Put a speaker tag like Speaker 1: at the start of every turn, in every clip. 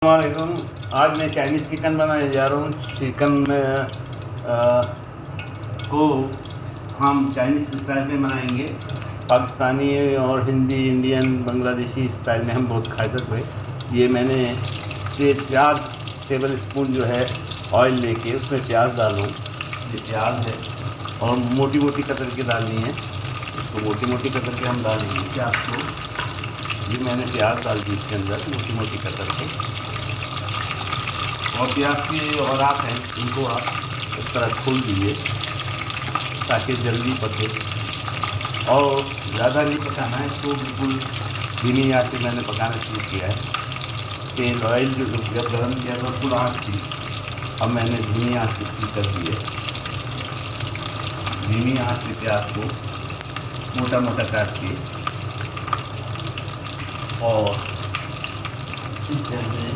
Speaker 1: वालेकुम। आज मैं चाइनीज़ चिकन बनाने जा रहा हूँ। चिकन को हम चाइनीज़ स्टाइल में बनाएंगे। पाकिस्तानी और हिंदी, इंडियन, बांग्लादेशी स्टाइल में हम बहुत खाए हुए। ये मैंने 4 टेबल स्पून जो है ऑयल लेके उसमें प्याज डालूँ। ये प्याज है और मोटी मोटी कतर के डालनी है। इसको मोटी मोटी कतर के हम डालेंगे प्याज को। ये मैंने प्याज डाल दी इसके अंदर मोटी मोटी कतर के। और प्याज के और आप हैं इनको आप इस तरह खोल दीजिए ताकि जल्दी पके। और ज़्यादा नहीं पकाना है, इसको बिल्कुल धीमी आंच पे मैंने पकाना शुरू किया है। तेल ऑयल जो जब गर्म किया तो फुल आँच थी, अब मैंने धीमी आंच इसकी कर दी है। धीमी आंच पे प्याज को मोटा मोटा काट के और इस तरह से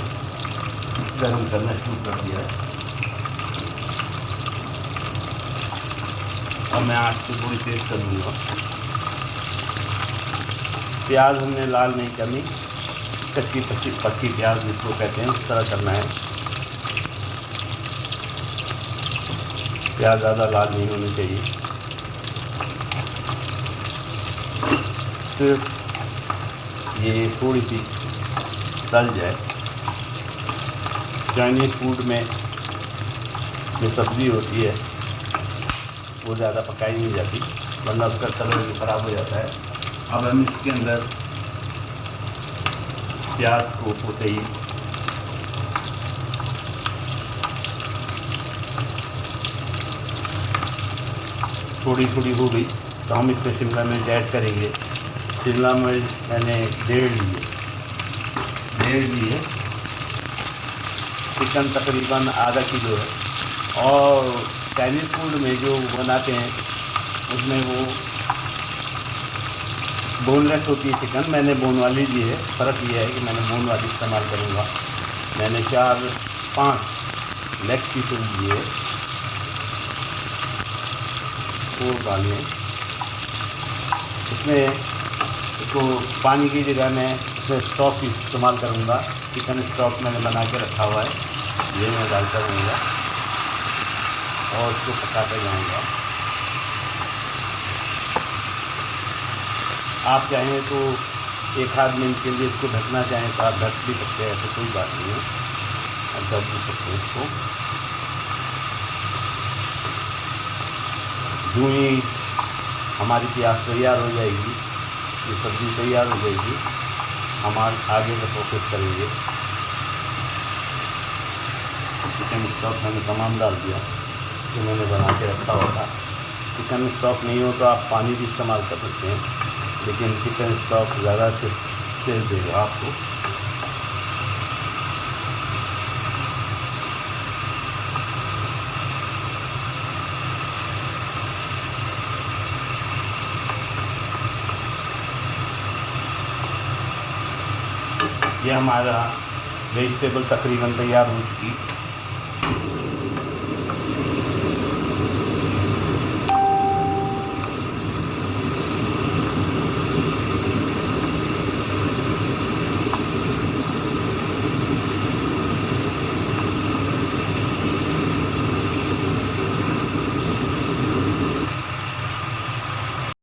Speaker 1: गरम करना शुरू कर दिया है। और मैं आँच को थोड़ी तेज़ कर दूँगा। प्याज हमने लाल नहीं करनी, कच्ची पक्की प्याज जिसको कहते हैं उस तरह करना है। प्याज ज़्यादा लाल नहीं होनी चाहिए। सिर्फ ये थोड़ी सी तल जाए। चाइनीज़ फूड में जो सब्ज़ी होती है वो ज़्यादा पकाई नहीं जाती, वरना उसका कलर भी ख़राब हो जाता है। अब हम इसके अंदर प्याज को होते ही थोड़ी थोड़ी हो गई तो हम इसमें शिमला मिर्च ऐड करेंगे। शिमला मिर्च मैंने 1.5 ली है। चिकन तकरीबन आधा किलो है। और चाइनीज़ फूड में जो बनाते हैं उसमें वो बोनलेस होती है चिकन, मैंने बोन वाली ली है। फ़र्क ये है कि मैंने बोन वाली इस्तेमाल करूँगा। मैंने 4-5 लेग पीसेस लिए वो डाले इसमें। इसको पानी की जगह मैं इसमें स्टॉक इस्तेमाल करूँगा। चिकन स्टॉक मैंने बना के रखा हुआ है, ये मैं डालता रहूँगा और इसको पकाते जाऊँगा। आप चाहें तो 1-आध मिनट के लिए इसको ढकना चाहें तो आप ढक भी सकते हैं, तो कोई बात नहीं है, आप ढक भी सकते हैं इसको। यूँ ही हमारी प्याज तैयार हो जाएगी, ये सब्ज़ी तैयार हो जाएगी, हम आगे का प्रोसेस करेंगे। चिकन स्टॉक मैंने तमाम डाल दिया जो मैंने बना के रखा हुआ था। चिकन स्टॉक नहीं हो तो आप पानी भी इस्तेमाल कर सकते हैं, लेकिन चिकन स्टॉक ज़्यादा टेस्ट देगा आपको। ये हमारा वेजिटेबल तकरीबन तैयार हो चुकी।